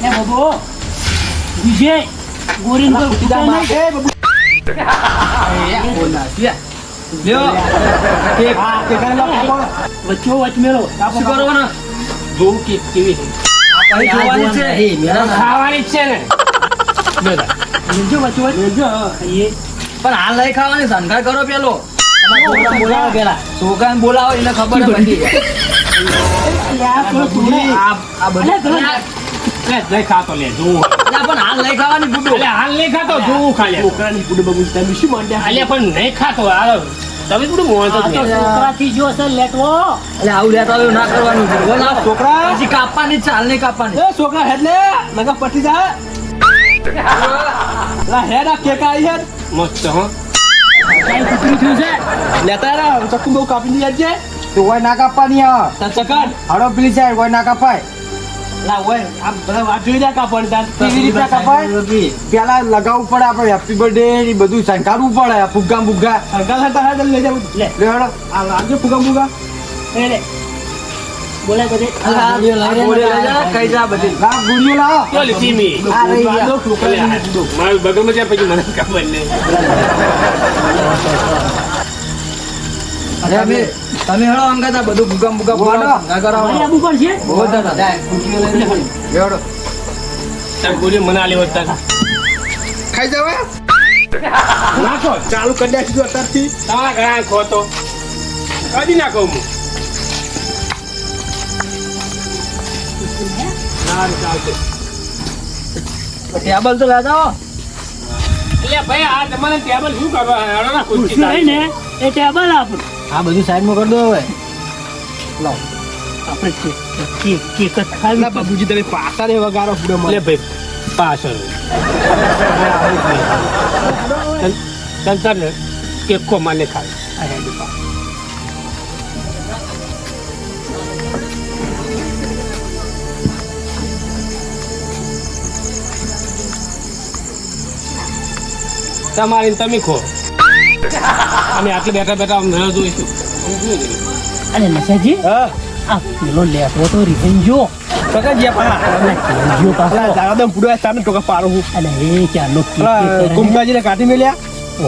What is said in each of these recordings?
એ બાબો વિજય ગોરીન પર સીધા ઉતાર માથે નહીં. બાબુ. બોલા લ્યો કે ગાલા પાપો વચ્ચો વચ મેળો શું કરવાનો જોવું કે કેવી છે. આ જોવાની છે ખાવાની જ છે ને લેજો વચ્ચો વચ લેજો ખાઈએ. પણ હાલ લઈ ખાવાની સંઘાર કરો પેલો છોકરાને બોલાવો પેલા. છોકરાને બોલાવો એટલે ખબર જ બધી યાર થોડું થોડું. આ બધું અલે થોડું. લે લઈ ખાતો લે જોવું ના, પણ હાલ લઈ ખાવાની ગુડો એટલે હાલ નહીં ખાતો જોવું ખાલે છોકરાની પૂડું બબુ તમે શું માંડ્યા? અલ્યા પણ નહીં ખાતો હાલો તમે થોડું મોણતો આ જ તો નહીં. છોકરાથી જો છે લેટવો. એટલે આવું લેતા આવ્યું ના કરવાનું છે બોલ આ છોકરા હજી કાપવાની જ છે, હાલ નહીં કાપવાની એ છોકરા હેડ લે લગા પટી જા લા હેડ આ કેક આવી હેડ મસ્ત હો કાંઈ કૂતરું થયું છે? લેતા રા ચક્કુ બહુ કાપી ની છે તો કોઈ ના કાપવાની આવે તાર ચકર હડો પેલી સાઈડ કોઈ ના કાપાય લા ઓય આ બધા વાત જોઈ જા કાપડ તાર કેવી રીતે કપાય પેલા લગાવવું પડે આપણે હેપી બર્થડે એ બધું સંકાળવું પડે ફુગ્ગા ફુગ્ગા અંકલ હતા હેડ લઈ જાવ લે લે હડો આ લાગજો ફુગા ફુગા એ લે. બોલાય બધે. આ ગોળીઓ લઈ જા, ખાઈ જા બધી લા ગુડિયો લાવો ચાલ સીમી આ રહી ગયા. મારું બગલમાં જાય પછી મને ખબર નહીં તમે હેડો અંગાત આ બધું ભૂગા ભૂગા બોલાવો સંઘાર મારી કરાવો આબુ પણ છે. બહુ દાદા લે હડો તાર ગોળી મને આલી હોત તાર ખાઈ જાવ નાખો ચાલુ કરી નાખજો અત્યારથી તમારા ઘણા ખો તો કદી નાખો હું સારું ચાલશે ટેબલ તો લઈ જાઓ એટલે ભાઈ આ તમારે ટેબલ શું કરવા હેડો ના ખુરશી હોય ને એ ટેબલ આપણું. આ બધું સાઈડમાં કરી દો હવે આપણે કેક જ ખાવી. લા બાબુજી તમે પાછા રે વગારો પૂડો લે મને ભાઈ પાછળ ચાલ કેક કો માને ખાય તમારી તમે ખો અમે આટલે બેઠા બેઠા મેળો જોઈશું અને નશાજી હા આ પેલો લેટવો તો રીંજો. પકડ ગયા પા અને કેજો પાછો. લા દાદા પૂડો તાને ટોકા પાડું હું અને એ ચારનો કેક લા કરે. કુંભાજીને કાઢી મેલ્યા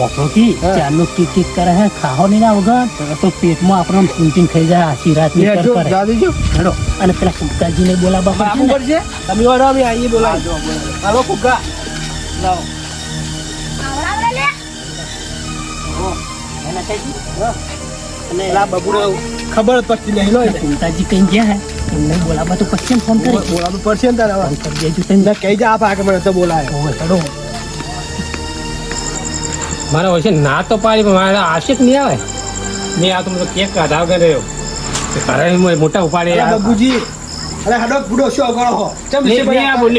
ઓફરોથી ચારનો કેક કરે હે ખાહો નહીં ના વગર તો પેટમાં આપણને પ્રોટીન ખાઈ જાય આશીર્વાદ ની લે જો કરે. દાદી જો હેડો અને પેલા કુંકાજીને બોલાવવા બાપુ પડશે ને. પડશે તમે વાળો અમે આવીએ બોલાવો હાલો ફુગા લાવો હે નશાજી? અને લા બબુને ખબર જ પડતી નહીં લો એટલે કુંકાજી કઈ ગયા હે એમને બોલાવવા તો પછી ફોન કરી બોલાવવું પડશે ને તારે હવે કરી દેજો તમે. ના કહી જા આપા કે મને તો બોલાય ઓવે, હેડો. મારા હોય છે ના તો પાડી પણ મારા આશિક નહીં આવે મેં આ તો મને કેક કાઢાવ કર્યો ઘરે મોટા ઉપાડે અરે બાબુજી અરે હડો બુડો શું કરો હો ચમ નહીં વિશે આવું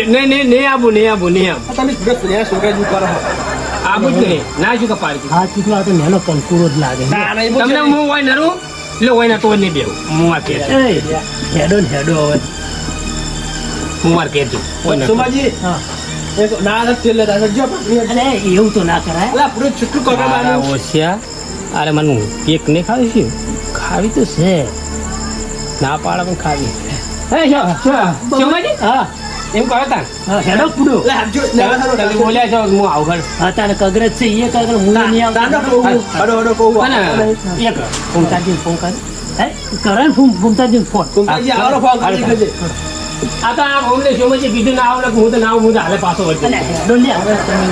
નહીં આવું તમે બુડો સુન્યા છોકરા શું કરો હો આવું જ નહીં ના શું કપાડી હા ચીકલો આ તો નેનો કંકુરો જ લાગે છે. ના નહીં તમને હું હોય નરું એટલે હોય ને તો જ નહીં બેવું હું આ કે એ, હેડો ને હેડો હવે. હું માર કે છું હોય ને સુમાજી હા. એક ના ના તેલ લેતા જો પકડી અને એવું તો ના કરાય. અલા બુડો છૂટું કરો મારા મારું ઓછિયા અરે મને કેક નહીં ખાવી છે ખાવી તો છે ના પાડે પણ ખાવી હે શોમાજી હા એમ કહો તા હા, હેડો પૂડો. લે હાજો લેવા તમે થારો બોલ્યા છો હું આવું ઘર હા તારે કગરજ છે એ કગર હું નહીં આવતો. દાદા કહું હડો હડો કહું અને એક ફૂમતાજીને ફોન કર. હે કરે ને ફૂમતાજીને ફોન. કુંભાજી આવરો ફોન કરી દેજે આ તો આ અમને શોમાજી કીધું ના આવડે હું તો ના આવું હું તો હાલે પાછો વળતો અને હેડો લે હવે તમે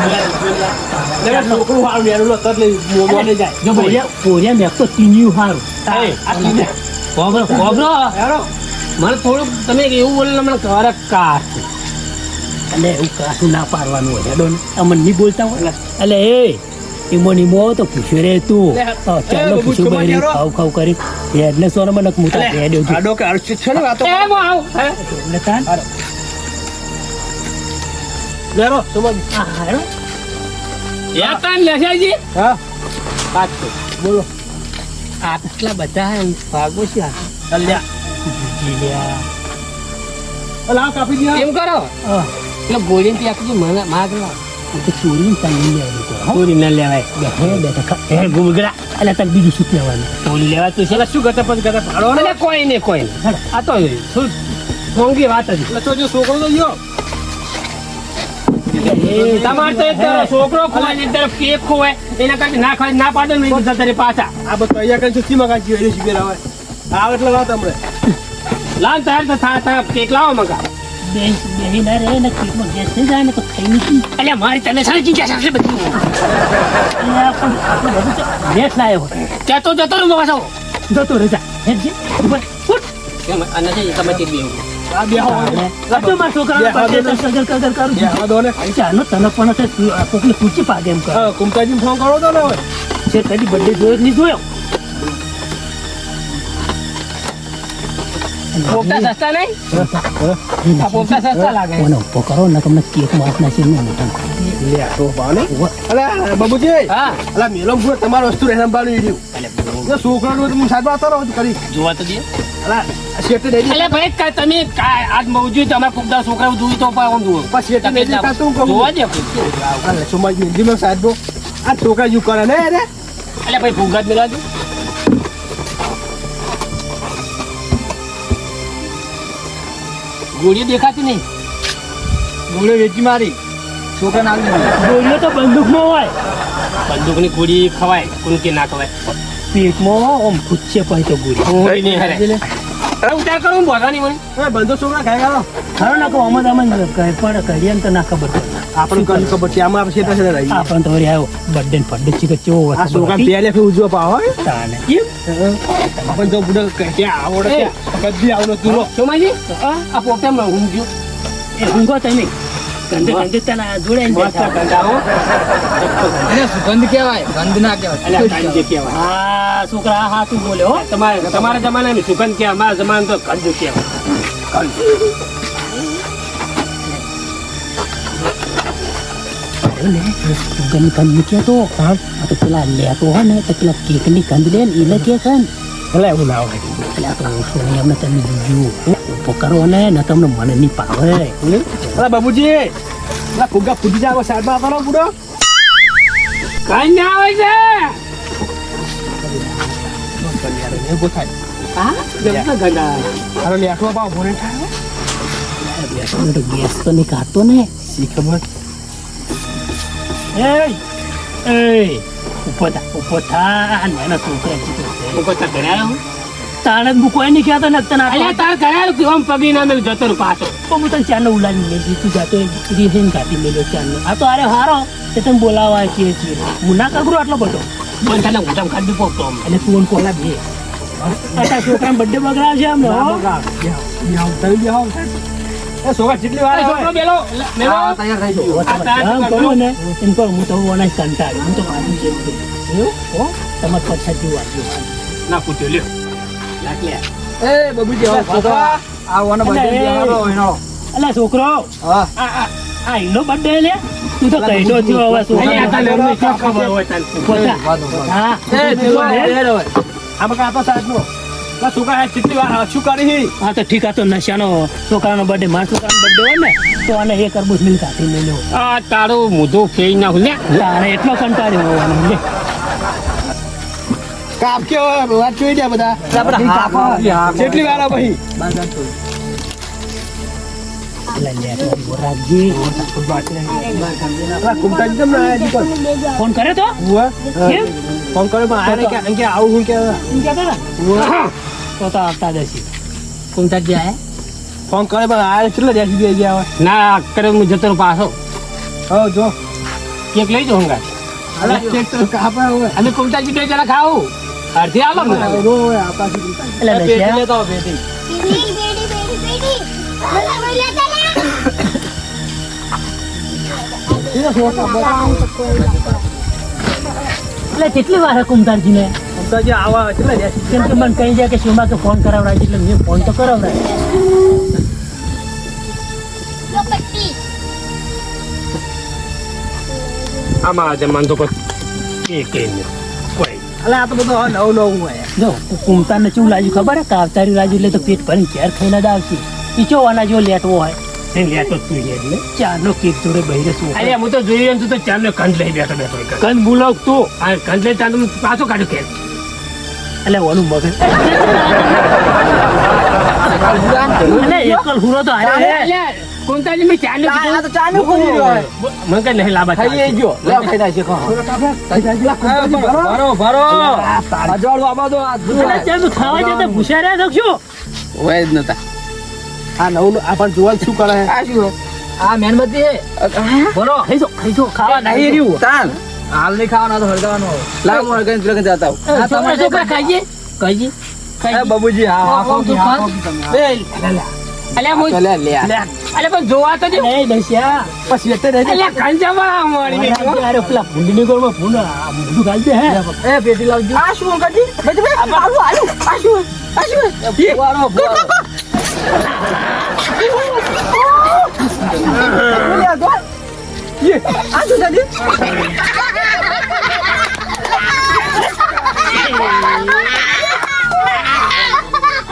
લે છોકરું વાળું યાર લો તત લઈ મોને જાય જો પોરિયા મેં તો તીન્યું હારું. એ, આ તીને ખોબરો હેડો મને થોડુંક તમે એવું બોલે મને કરે કાઢ અને એવું કાઠું ના પાડવાનું હોય હેડો ને અમને નહીં બોલતા હોય એટલે એ ઈમો તો પૂછ્યો રે તું લે, ચાલો એ પૂછ્યો બબુ, બહેરી તમારે ખાવ કરી હેડને સોનો મને મુતા હેડ્યો છું આડો કે આડો છે ને વાતો એ હું આવું હે એટલે તાન લેરો સુમાજી આ હેડો યા તાન લેસાજી હા વાત તો બોલો આટલા બધા હે ભાગો છે આ. અલ્યા જીલ્યા. અલા કાપી દિયા એમ કરો હા, એટલે ગોળીને ત્યાં સુધી મને માગવા આ તો ચોરીને તાંગી લેવાનું કરો, હો. ચોરી ના લેવાય બેઠા હે ગુમગરા એટલે તાર બીજું શું કહેવાનું ચોરી લેવા તો છે એટલે શું કરતા પણ કરતા ભાડો અરે કોઈ નહીં કોઈ નહીં આ તો શું મોંઘી વાત હતી એટલે તો જો છોકરો તો ગયો તમારે તો એક તરફ છોકરો ખોવાય ને એક તરફ કેક ખોવાય એના કરતા ના ખવાય ના પાડો ને જતા તારે પાછા આ બધું અહીંયા કઈ સુખી મગાજી હોય શિબિર આવે આ એટલે વાત હમણે લાવ તાર તો થા કેક લાવો મગા બેહી ના રહે ને કેકમાં ગેસ થઈ જાય ને તો ખાઈ નથી. અલ્યા મારી તને સારી ચિંતા છે બધી આપણે બધું ગેસ લાવ્યો ત્યાં તો જતો રહું પાછો જતો રજા હેડજે ઉપર ફૂટ અને તમે તે બી આ બે તો મારા છોકરાનો birthday તો કદર કરું છું. દો ને ચાલો તને પણ છે કોકને પૂછી પાગે એમ કર કુમતાજી ફોન કરો તો ને હવે છે કદી બર્થડે જોયો જ નહીં જોયો પોપટા સસ્તા નહીં આ પોપટા સસ્તા લાગે કોને ઉભો કરો ને તમને કેક માસ ના છે ને મોટા લે આ તો ભાવ ને અલે બાબુજી હા અલા મેલો પૂરો તમારો વસ્તુ રહેના બાનું ઈડ્યું જો છોકરાનું તમે સાદવા તો રહો કરી જોવા તો દે અલા આ શેઠે દઈ એટલે ભાઈ તમે આજ મોજું તમારા કુકડા છોકરા જોયું તો પણ જુઓ પાછ શેઠે દઈ દેતા તું કહું જોવા દે અલે સમાજ હિન્દીમાં સાદો આ છોકરા યુ કરે ને રે એટલે ભાઈ ફુગાત મેળવા દો ગોળીઓ દેખાતી નહીં ગોળીઓ વેચી મારી છોકરાને આવી ગોળીઓ તો બંદૂકમાં હોય બંદૂકની ગોળી ખવાય કુનકી ના ખવાય પેટમાં આમ પૂછે પછી તો ગોળી ગોળી નહીં હરે અરે ઉતાર કરું બોલવાની મને એ બંધો છોકરા ખાઈ ગયો ખરો નાખો અમદ અમદ પણ કરીએ ને તો ના ખબર પડે આપણને કઈ ખબર છે આમાં આપણે શેઠે રહી આપણને તો વળી આવ્યો બર્થડે ને ફર્થડે ચીક કેવો આ છોકરા પહેલે ફે ઉજવા પાવ હોય તાને પણ જો બુડા ક્યાં આવડે કદી આવડે તું સોમાજી આ પોપટામાં ઊંઘ્યું એ ઊંઘો તમે ગંદે ગંદે તને જોડે મસ્ત ગંધાઓ એને સુગંધ કહેવાય ગંધ ના કહેવાય અલ્યા કાંજે કહેવાય હા છોકરા હા તું બોલ્યો હો તમારા જમાનામાં સુગંધ કહેવાય અમારા જમાનામાં તો કંજ કહેવાય ગંદ ગંદ કેતો હા તો પેલા લેતો હોય ને તો પેલા કેક ની ગંદ લે ને એને કે છે ને એટલે એવું ના હોય એટલે આ તો સોની અમને તમે જુઓ ઉભો કરો ને તમને મને નહીં પાવે અરે બાબુજી અલા ફુગ્ગા ફૂટી જાય સાઈડમાં કરો બુડો કંજ આવે છે એવું થાય હા જમતા ગંધા અરે લેખવા પાવ ભોરે થાય તો ગેસ તો નહીં કાઢતો ને શી ખબર એ ઉભો થા નાના છોકરા જીતો છે મુકતા કર્યા તાણે જ કોઈ નહીં કહેતો ને તને અલ્યા તાર કર્યા કેમ પગી ના મેં જતો રહું પાછો તો હું તને ચારનો ઉલાડી લઈ જીતું જાતો રીઝન કાઢી મેલ્યો ચારનો આ તો અરે હારો તે તમે બોલાવા છીએ હું ના કરું આટલો બધો મને તને ઉઠામ ખાધું પોપતો એટલે તું કોલા બે આ છોકરાને બર્થડે બગડાવ છે અમને હો એ છોકરા જેટલી વાર છોકરો બેલો મેલો હા, તૈયાર થઈ ગયું આમ કહું ને એમ કહું હું તો ઓના કંટાળી હું તો વાંચું છે એવું હો તમારે પછાતી વાંચ્યું ના પૂછ્યો લ્યો લાખ લે એ બબુજી હવે છોકરા આવવાનો બધે બેહારો એનો અલા છોકરો હા આ એનો બર્થડે લે તું તો કહેતો થયો હવે અલ્યા તને છોકરા એમને શું ખબર હોય તને પોતા હા એ પેલો બેહારો હવે આમાં કાતો સાઈડનો આ છોકરા જેટલી વાર શું કરી હા તો ઠીક આ તો નશાનો છોકરાનો બર્થડે મારા છોકરાનો બર્થડે હોય ને તો આને એક અરબૂચ મિલ કાઢી મેલ્યો આ તારું મોઢું ફેઈ નાખું લે તારે એટલો કંટાળ્યો હોવાનો લે કાપ કે વાત જોઈ ગયા બધા આપણે હા જેટલી વાર પછી એટલે લે તો રાખજી કુમતાજી તમને આયા દીકર ફોન કરે તો હુઆ કેમ ફોન કરે પણ આયા નહીં કે આવું હું કે એમ કહેતા હતા તો આવતા જશે કુંતાજી આયા ફોન કરે પણ આયા કેટલા દેશી દે ગયા હોય ના કરે હું જતો રહું પાછો હો જો કેક લઈ જાઉં હંગા અરે કેક તો કાપા હોય અમે કુંતાજી બે જણા ખાવું અડધી આલો મને રો આપા થી એટલે નશા લેતો બેટી બેટી બેટી બેટી બોલા બોલા તલા એટલે કેટલી વાર કુમતાનજી ને કુમતાજી આવા કેટલા દેશી કેમ કે મને કહી જાય કે શિવમાં કે ફોન કરાવડાય છે એટલે મેં ફોન તો કરાવડાય લો પટ્ટી આમાં જમાન તો કોઈ કે નહીં કોઈ અલે આ તો બધું હવે નવું નવું હોય જો કુમતાને ચેવું લાગ્યું ખબર હે કાવતારી લાગ્યું એટલે તો પેટ ભરીને ઘેર ખાઈને જ આવશે ઈચો વાના જો લેટવો હોય એ લેતો તું એટલે ચારનો કેક જોડે બહેરે શું અરે હું તો જોઈ રહ્યો છું તો ચાંદનો કંદ લઈ બેઠો બેઠો કંદ બોલાવ તું આ કંદ લઈ ચાંદ પાછો કાઢ્યો કે એટલે ઓનું મગજ એટલે એકલ હુરો તો હારે એટલે સોનતાજી મેં ચાલુ આ તો ચાલુ કરી રહ્યો હે. મને કઈ નહીં લાભ ખાઈ ગયો લે ખાઈ નાખી ખા ભરો ભરો અજવાળું આબા દો આ ખાવા જતા ભૂસા રહ્યા છો શું? હોય જ નતા આ નવું આ પણ જોવા શું કરે આ શું આ મેનબત્તી હે ભરો ખાઈ જો ખાવા નહીં રહ્યું તાન હાલ નહીં ખાવાનો તો હળગાવાનો લાવ મોર ગઈ લગન જાતા હું છોકરા છોકરા ખાઈએ કહીએ એ બાબુજી હા હા તું ખા. અલ્યા હું લે લે અલ્યા પણ જોવા તો દે નહીં દસ્યા પછી એટલે રહી અલ્યા કંજામાં મળી ગઈ અરે પેલા ભૂંડીની ગોળમાં ભૂંડ આ મોઢું ગાલજે હે એ પેટી લાવજો આ શું અંકલજી બેઠ બેઠ આલુ આલુ આ શું વારો આ શું દાદી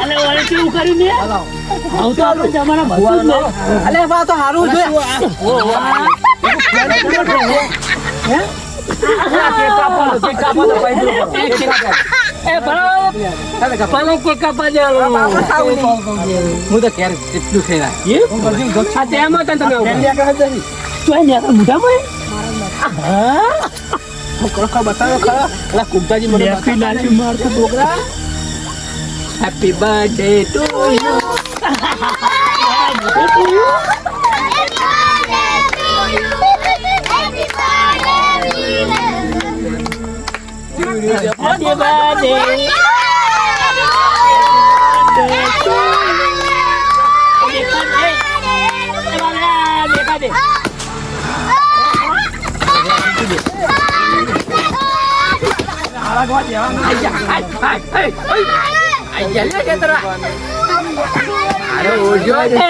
અલે વાળે કેવું કર્યું ને આવું તો આપણે જમાના ભતું જ નહીં. અલે બા તો હારું છે એ ભરો પાલે કે કાપા દે હું તો ક્યારે કેટલું ખાઈ રહ્યા આ તેમાં તને તમે ચોય ને આપણે મોઢામાં બતાવો ખરા એટલે કુમતાજી મને લેફી લાફી મારતો છોકરા happy birthday to you Happy birthday.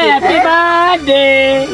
Happy birthday.